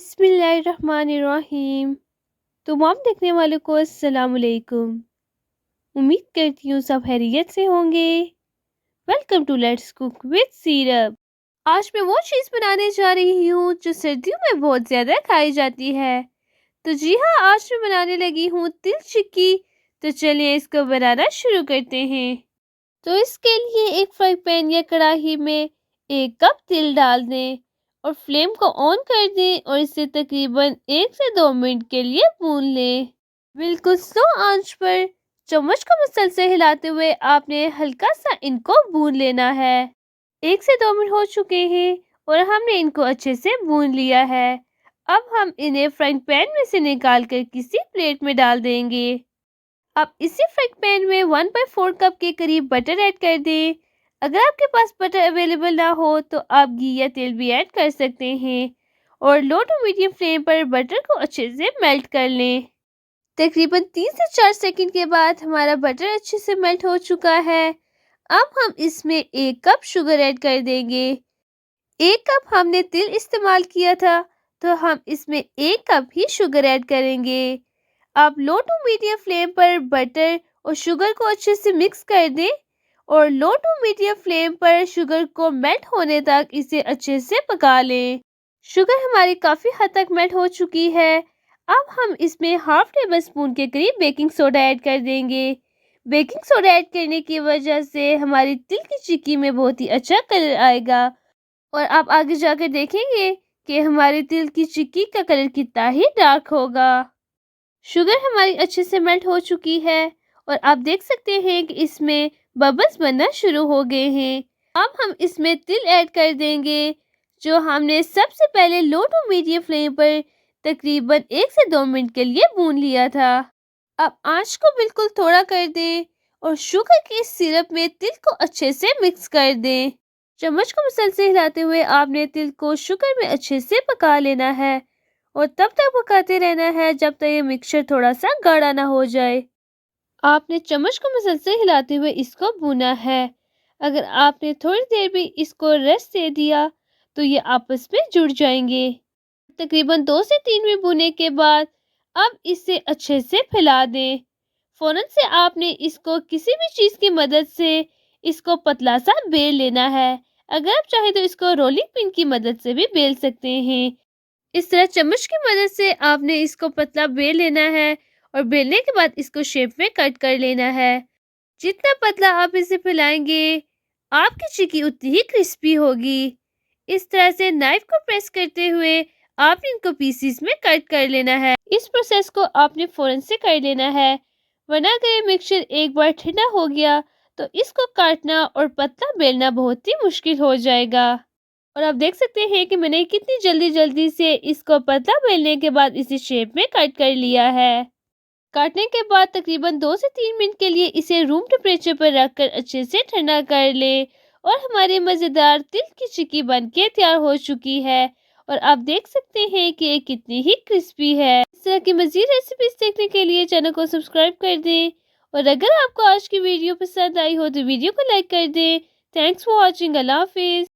बिस्मिल्लाहिर्रहमानिर्रहीम। तमाम देखने वालों को अस्सलाम वालेकुम। उम्मीद करती हूँ सब खैरियत से होंगे। Welcome to let's cook with syrup. आज मैं वो चीज़ बनाने जा रही हूँ जो सर्दियों में बहुत ज़्यादा खाई जाती है। तो जी हाँ, आज मैं बनाने लगी हूँ तिल चिक्की। तो चलिए इसको बनाना शुरू करते हैं। तो इसके लिए एक फ्राई पैन या कढ़ाई में 1 कप तिल डाल दें और फ्लेम को ऑन कर दें और इसे तकरीबन 1 से 2 मिनट के लिए भून लें। बिल्कुल स्लो आंच पर चम्मच को मुसलसल हिलाते हुए आपने हल्का सा इनको भून लेना है। 1 से 2 मिनट हो चुके हैं और हमने इनको अच्छे से भून लिया है। अब हम इन्हें फ्राइंग पैन में से निकाल कर किसी प्लेट में डाल देंगे। अब इसी फ्राइंग पैन में 1/4 कप के करीब बटर ऐड कर दें। अगर आपके पास बटर अवेलेबल ना हो तो आप घी या तेल भी ऐड कर सकते हैं और लो टू मीडियम फ्लेम पर बटर को अच्छे से मेल्ट कर लें। तकरीबन 3 से 4 सेकंड के बाद हमारा बटर अच्छे से मेल्ट हो चुका है। अब हम इसमें 1 कप शुगर ऐड कर देंगे। 1 कप हमने तिल इस्तेमाल किया था तो हम इसमें 1 कप ही शुगर ऐड करेंगे। आप लो टू मीडियम फ्लेम पर बटर और शुगर को अच्छे से मिक्स कर दें और लो टू मीडियम फ्लेम पर शुगर को मेल्ट होने तक इसे अच्छे से पका लें। शुगर हमारी काफ़ी हद तक मेल्ट हो चुकी है। अब हम इसमें हाफ टेबल स्पून के करीब बेकिंग सोडा ऐड कर देंगे। बेकिंग सोडा ऐड करने की वजह से हमारी तिल की चिक्की में बहुत ही अच्छा कलर आएगा और आप आगे जाकर देखेंगे कि हमारी तिल की चिक्की का कलर कितना ही डार्क होगा। शुगर हमारी अच्छे से मेल्ट हो चुकी है और आप देख सकते हैं कि इसमें बबल्स बनना शुरू हो गए हैं। अब हम इसमें तिल ऐड कर देंगे जो हमने सबसे पहले लो टू मीडियम फ्लेम पर तकरीबन 1 से 2 मिनट के लिए भून लिया था। अब आंच को बिल्कुल थोड़ा कर दें और शुगर के सिरप में तिल को अच्छे से मिक्स कर दें। चम्मच को मुसलसल हिलाते हुए आपने तिल को शुगर में अच्छे से पका लेना है और तब तक पकाते रहना है जब तक ये मिक्सचर थोड़ा सा गाढ़ा ना हो जाए। आपने चम्मच को मुसलसल हिलाते हुए इसको भूना है। अगर आपने थोड़ी देर भी इसको रेस्ट दे दिया तो ये आपस में जुड़ जाएंगे। तकरीबन 2 से 3 मिनट भूने के बाद अब इसे अच्छे से फैला दें। फ़ौरन से आपने इसको किसी भी चीज़ की मदद से इसको पतला सा बेल लेना है। अगर आप चाहें तो इसको रोलिंग पिन की मदद से भी बेल सकते हैं। इस तरह चम्मच की मदद से आपने इसको पतला बेल लेना है और बेलने के बाद इसको शेप में कट कर लेना है। जितना पतला आप इसे फैलाएंगे आपकी चिक्की उतनी ही क्रिस्पी होगी। इस तरह से नाइफ को प्रेस करते हुए आपने इनको पीसीस में कट कर लेना है। इस प्रोसेस को आपने फौरन से कर लेना है वरना अगर ये मिक्सचर एक बार ठंडा हो गया तो इसको काटना और पतला बेलना बहुत ही मुश्किल हो जाएगा। और आप देख सकते हैं कि मैंने कितनी जल्दी जल्दी से इसको पतला बेलने के बाद इसे शेप में कट कर लिया है। काटने के बाद तकरीबन 2 से 3 मिनट के लिए इसे रूम टेम्परेचर पर रखकर अच्छे से ठंडा कर लें और हमारी मज़ेदार तिल की चिक्की बनके तैयार हो चुकी है। और आप देख सकते हैं कि ये कितनी ही क्रिस्पी है। इस तरह की मज़ीद रेसिपीज देखने के लिए चैनल को सब्सक्राइब कर दें और अगर आपको आज की वीडियो पसंद आई हो तो वीडियो को लाइक कर दें। Thanks for watching. अल्लाह हाफिज़।